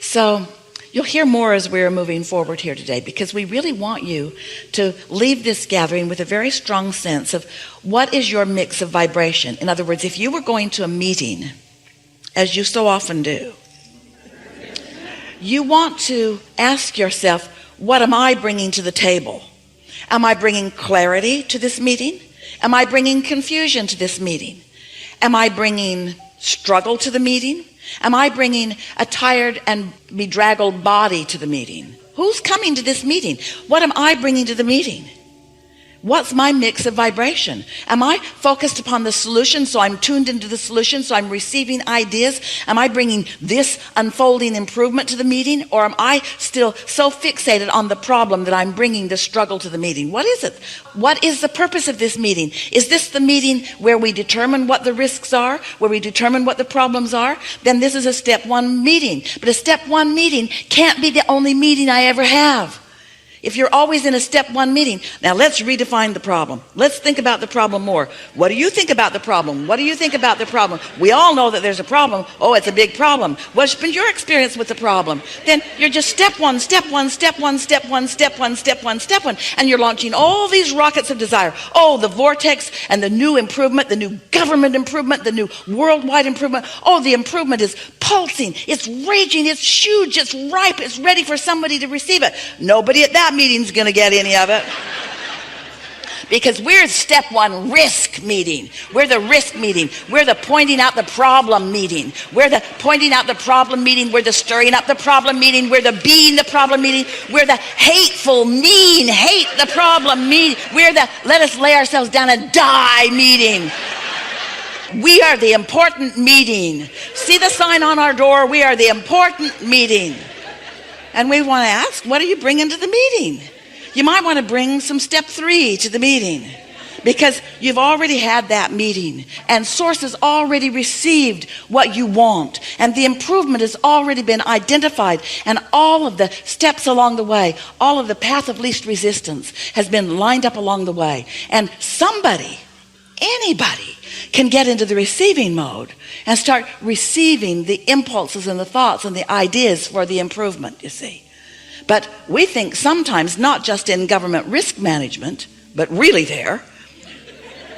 So you'll hear more as we're moving forward here today, because we really want you to leave this gathering with a very strong sense of what is your mix of vibration. In other words, if you were going to a meeting, as you so often do, you want to ask yourself, what am I bringing to the table? Am I bringing clarity to this meeting? Am I bringing confusion to this meeting? Am I bringing struggle to the meeting? Am I bringing a tired and bedraggled body to the meeting? Who's coming to this meeting? What am I bringing to the meeting? What's my mix of vibration? Am I focused upon the solution, so I'm tuned into the solution, so I'm receiving ideas? Am I bringing this unfolding improvement to the meeting? Or am I still so fixated on the problem that I'm bringing the struggle to the meeting? What is it? What is the purpose of this meeting? Is this the meeting where we determine what the risks are, where we determine what the problems are? Then this is a step one meeting. But a step one meeting can't be the only meeting I ever have. If you're always in a step one meeting, now let's redefine the problem. Let's think about the problem more. What do you think about the problem? What do you think about the problem? We all know that there's a problem. Oh, it's a big problem. What's been your experience with the problem? Then you're just step one, step one, step one, step one, step one, step one, step one, and you're launching all these rockets of desire. Oh, the vortex and the new improvement, the new government improvement, the new worldwide improvement. Oh, the improvement is pulsing, it's raging, it's huge, it's ripe, it's ready for somebody to receive it. Nobody at that meeting's going to get any of it, because we're step one risk meeting. We're the risk meeting. We're the pointing out the problem meeting. We're the pointing out the problem meeting. We're the stirring up the problem meeting. We're the being the problem meeting. We're the hateful, mean, hate the problem meeting. We're the let us lay ourselves down and die meeting. We are the important meeting. See the sign on our door? We are the important meeting. And we want to ask, what are you bringing to the meeting? You might want to bring some step 3 to the meeting, because you've already had that meeting and source has already received what you want, and the improvement has already been identified, and all of the steps along the way, all of the path of least resistance has been lined up along the way. And somebody, anybody, can get into the receiving mode and start receiving the impulses and the thoughts and the ideas for the improvement, you see. But we think sometimes, not just in government risk management, but really there,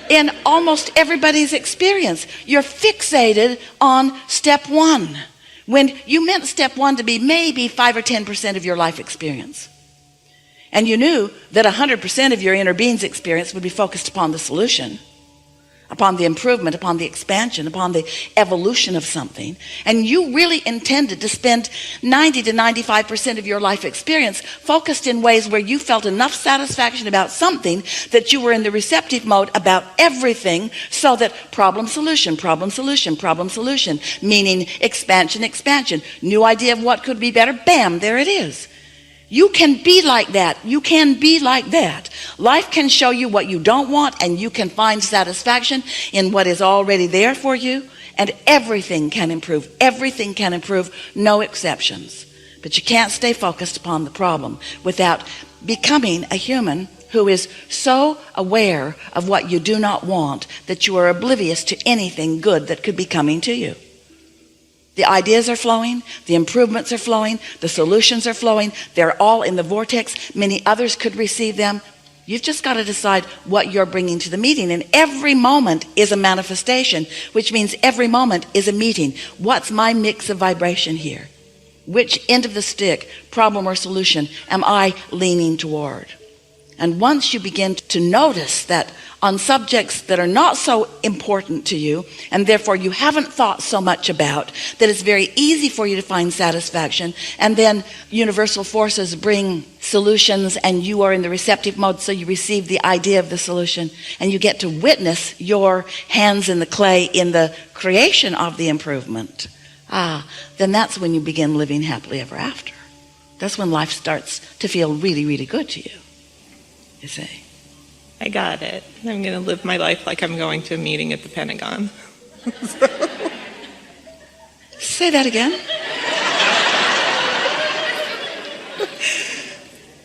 in almost everybody's experience, you're fixated on step 1, when you meant step 1 to be maybe 5 or 10% of your life experience. And you knew that 100% of your inner being's experience would be focused upon the solution, upon the improvement, upon the expansion, upon the evolution of something. And you really intended to spend 90 to 95% of your life experience focused in ways where you felt enough satisfaction about something that you were in the receptive mode about everything, so that problem solution, problem solution, problem solution, meaning expansion, expansion, new idea of what could be better, bam, there it is. You can be like that. You can be like that. Life can show you what you don't want, and you can find satisfaction in what is already there for you, and everything can improve. Everything can improve, no exceptions. But you can't stay focused upon the problem without becoming a human who is so aware of what you do not want that you are oblivious to anything good that could be coming to you. The ideas are flowing, the improvements are flowing, the solutions are flowing. They're all in the vortex. Many others could receive them. You've just got to decide what you're bringing to the meeting. And every moment is a manifestation, which means every moment is a meeting. What's my mix of vibration here? Which end of the stick, problem or solution, am I leaning toward? And once you begin to notice that on subjects that are not so important to you, and therefore you haven't thought so much about, that it's very easy for you to find satisfaction, and then universal forces bring solutions and you are in the receptive mode, so you receive the idea of the solution and you get to witness your hands in the clay in the creation of the improvement. Then that's when you begin living happily ever after. That's when life starts to feel really, really good to you. You see, I got it. I'm going to live my life like I'm going to a meeting at the Pentagon. Say that again.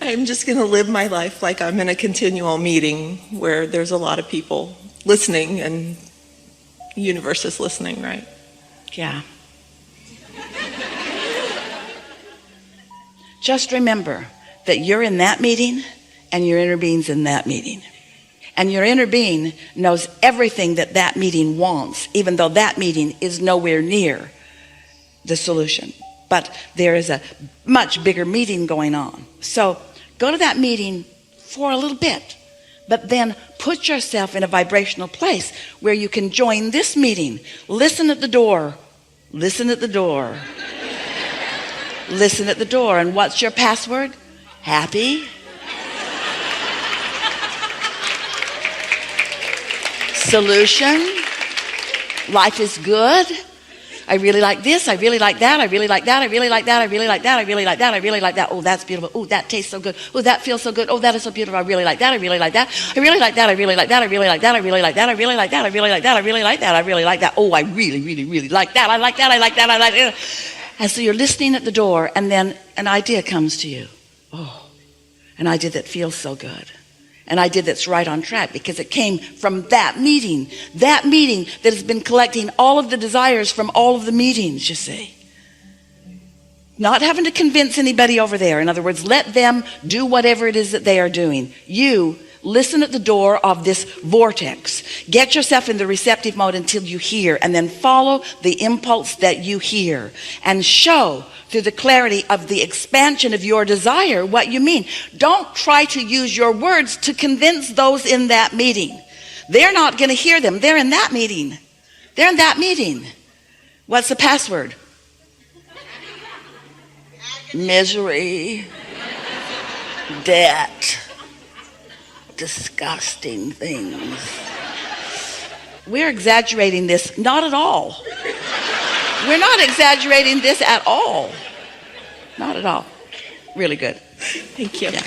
I'm just going to live my life like I'm in a continual meeting where there's a lot of people listening and the universe is listening, right? Yeah. Just remember that you're in that meeting and your inner being's in that meeting. And your inner being knows everything that that meeting wants, even though that meeting is nowhere near the solution. But there is a much bigger meeting going on. So go to that meeting for a little bit, but then put yourself in a vibrational place where you can join this meeting. Listen at the door. Listen at the door. Listen at the door. And what's your password? Happy. Solution. Life is good. I really like this. I really like that. I really like that. I really like that. I really like that. I really like that. I really like that. Oh, that's beautiful. Oh, that tastes so good. Oh, that feels so good. Oh, that is so beautiful. I really like that. I really like that. I really like that. I really like that. I really like that. I really like that. I really like that. I really like that. I really like that. I really like that. Oh, I really, really, really like that. I like that. I like that. I like that. And so you're listening at the door, and then an idea comes to you. Oh, an idea that feels so good. An idea that's right on track because it came from that meeting that has been collecting all of the desires from all of the meetings, you see. Not having to convince anybody over there. In other words, let them do whatever it is that they are doing. You listen at the door of this vortex. Get yourself in the receptive mode until you hear, and then follow the impulse that you hear and show through the clarity of the expansion of your desire what you mean. Don't try to use your words to convince those in that meeting. They're not going to hear them. They're in that meeting. They're in that meeting. What's the password? Misery, debt, disgusting things. We're exaggerating this. Not at all. We're not exaggerating this at all. Not at all. Really good. Thank you. Yeah.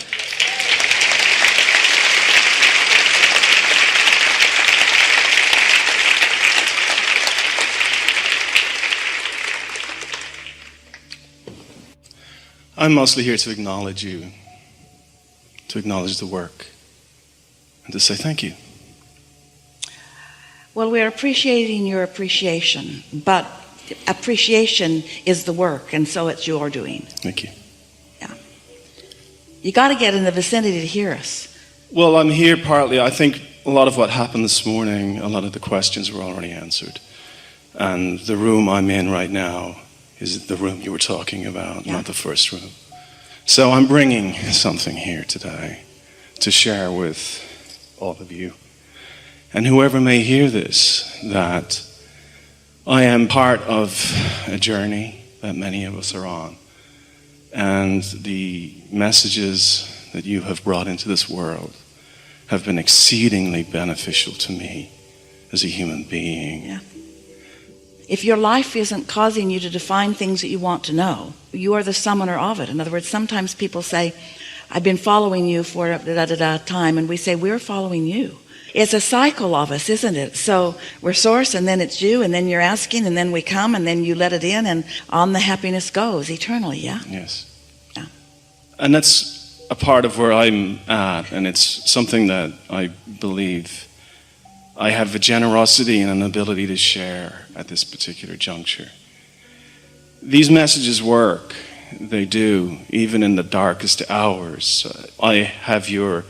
I'm mostly here to acknowledge you, to acknowledge the work, and to say thank you. Well, we're appreciating your appreciation, but appreciation is the work, and so it's your doing. Thank you. Yeah. You got to get in the vicinity to hear us. Well, I'm here partly, I think a lot of what happened this morning, a lot of the questions were already answered. And the room I'm in right now is the room you were talking about, not the first room. So I'm bringing something here today to share with all of you. And whoever may hear this, that I am part of a journey that many of us are on. And the messages that you have brought into this world have been exceedingly beneficial to me as a human being. Yeah. If your life isn't causing you to define things that you want to know, you are the summoner of it. In other words, sometimes people say, I've been following you for a time, and we say, we're following you. It's a cycle of us, isn't it? So we're source, and then it's you, and then you're asking, and then we come, and then you let it in, and on the happiness goes eternally, yeah? Yes. Yeah. And that's a part of where I'm at, and it's something that I believe I have a generosity and an ability to share at this particular juncture. These messages work. They do, even in the darkest hours. I have your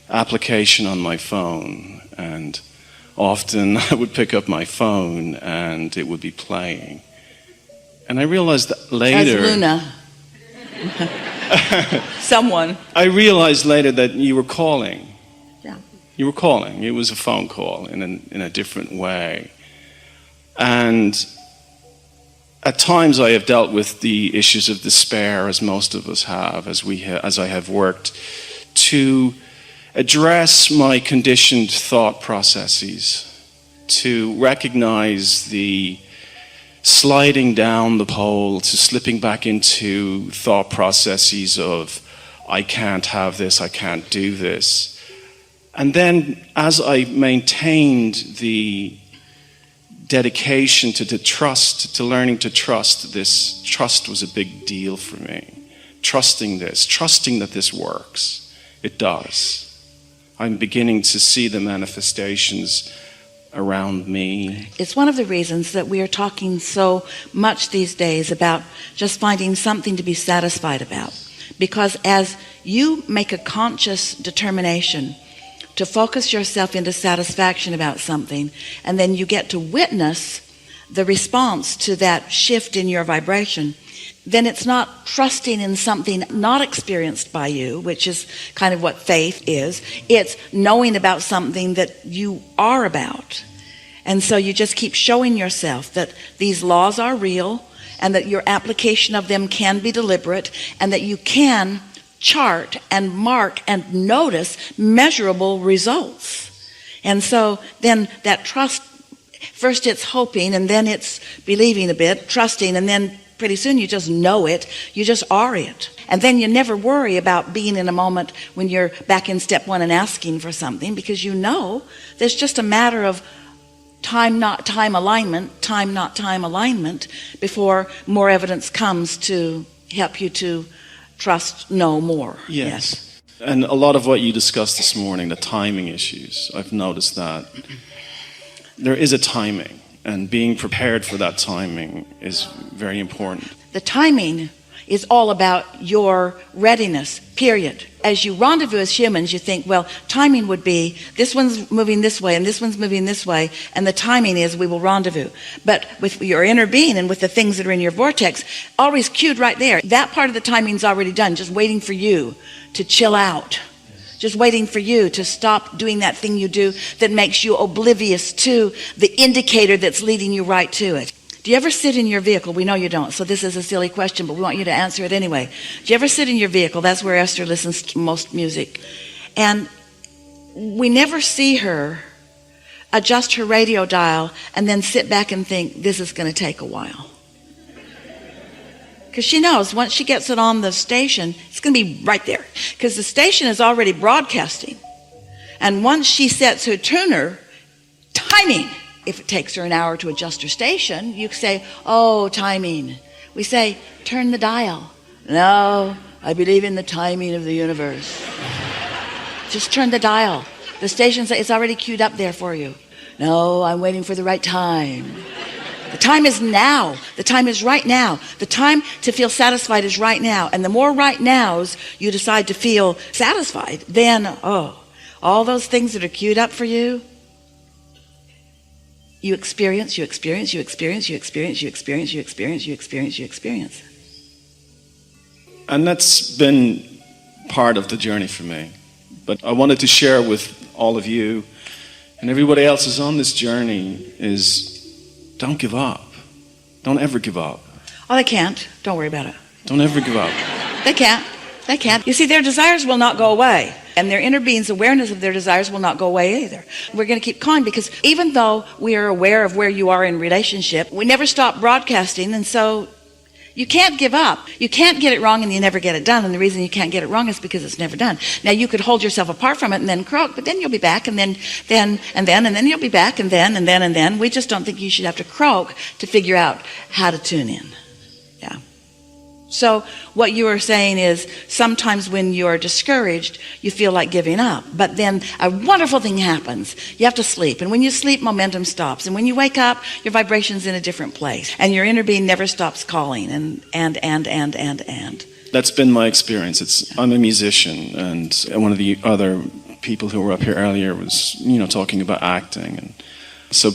application on my phone, and often I would pick up my phone and it would be playing. And I realized that later... As Luna. Someone. I realized later that you were calling. Yeah. You were calling. It was a phone call in a different way. And at times I have dealt with the issues of despair, as most of us have, as I have worked to address my conditioned thought processes, to recognize the sliding down the pole, to slipping back into thought processes of, I can't have this, I can't do this. And then as I maintained the dedication to trust, to learning to trust, this trust was a big deal for me. Trusting that this works. It does. I'm beginning to see the manifestations around me. It's one of the reasons that we are talking so much these days about just finding something to be satisfied about. Because as you make a conscious determination to focus yourself into satisfaction about something, and then you get to witness the response to that shift in your vibration, then it's not trusting in something not experienced by you, which is kind of what faith is. It's knowing about something that you are about. And so you just keep showing yourself that these laws are real, and that your application of them can be deliberate, and that you can chart and mark and notice measurable results. And so then that trust, first it's hoping, and then it's believing a bit, trusting, and then pretty soon you just know it, you just are it. And then you never worry about being in a moment when you're back in step one and asking for something, because you know there's just a matter of time, not time alignment, time, not time alignment, before more evidence comes to help you to trust no more. Yes. And a lot of what you discussed this morning, the timing issues, I've noticed that there is a timing, and being prepared for that timing is very important. The timing is all about your readiness, period. As you rendezvous as humans, you think, well, timing would be this one's moving this way and this one's moving this way, and the timing is we will rendezvous. But with your inner being and with the things that are in your vortex, always cued right there. That part of the timing's already done, just waiting for you to chill out. Just waiting for you to stop doing that thing you do that makes you oblivious to the indicator that's leading you right to it. Do you ever sit in your vehicle? We know you don't, so this is a silly question, but we want you to answer it anyway. Do you ever sit in your vehicle? That's where Esther listens to most music. And we never see her adjust her radio dial and then sit back and think, this is going to take a while. Because she knows once she gets it on the station, it's going to be right there. Because the station is already broadcasting. And once she sets her tuner, timing. If it takes her an hour to adjust her station, you say, oh, timing. We say, turn the dial. No, I believe in the timing of the universe. Just turn the dial. The station says it's already queued up there for you. No, I'm waiting for the right time. The time is now. The time is right now. The time to feel satisfied is right now. And the more right nows you decide to feel satisfied, then, all those things that are queued up for you, you experience. And that's been part of the journey for me. But I wanted to share with all of you and everybody else who's on this journey is don't give up. Don't ever give up. Oh, they can't. Don't worry about it. Don't ever give up. They can't. They can't. You see, their desires will not go away. And their inner being's awareness of their desires will not go away either. We're going to keep calling, because even though we are aware of where you are in relationship, we never stop broadcasting, and so you can't give up. You can't get it wrong and you never get it done, and the reason you can't get it wrong is because it's never done. Now, you could hold yourself apart from it and then croak, but then you'll be back, and then you'll be back, and then. We just don't think you should have to croak to figure out how to tune in. Yeah. So what you are saying is sometimes when you're discouraged, you feel like giving up. But then a wonderful thing happens. You have to sleep. And when you sleep, momentum stops. And when you wake up, your vibration's in a different place. And your inner being never stops calling. And. That's been my experience. I'm a musician. And one of the other people who were up here earlier was, talking about acting. And so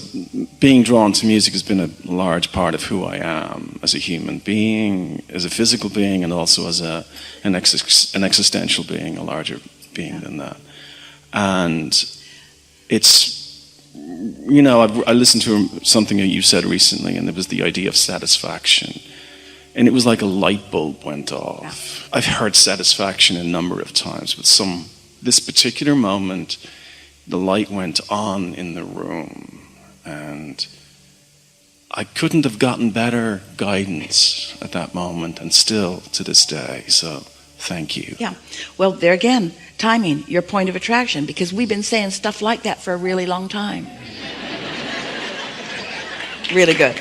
being drawn to music has been a large part of who I am as a human being, as a physical being, and also as an existential being, a larger being than that. And it's, I listened to something that you said recently, and it was the idea of satisfaction. And it was like a light bulb went off. Yeah. I've heard satisfaction a number of times, but this particular moment, the light went on in the room. And I couldn't have gotten better guidance at that moment, and still to this day. So thank you. Yeah. Well, there again, timing, your point of attraction, because we've been saying stuff like that for a really long time. Really good.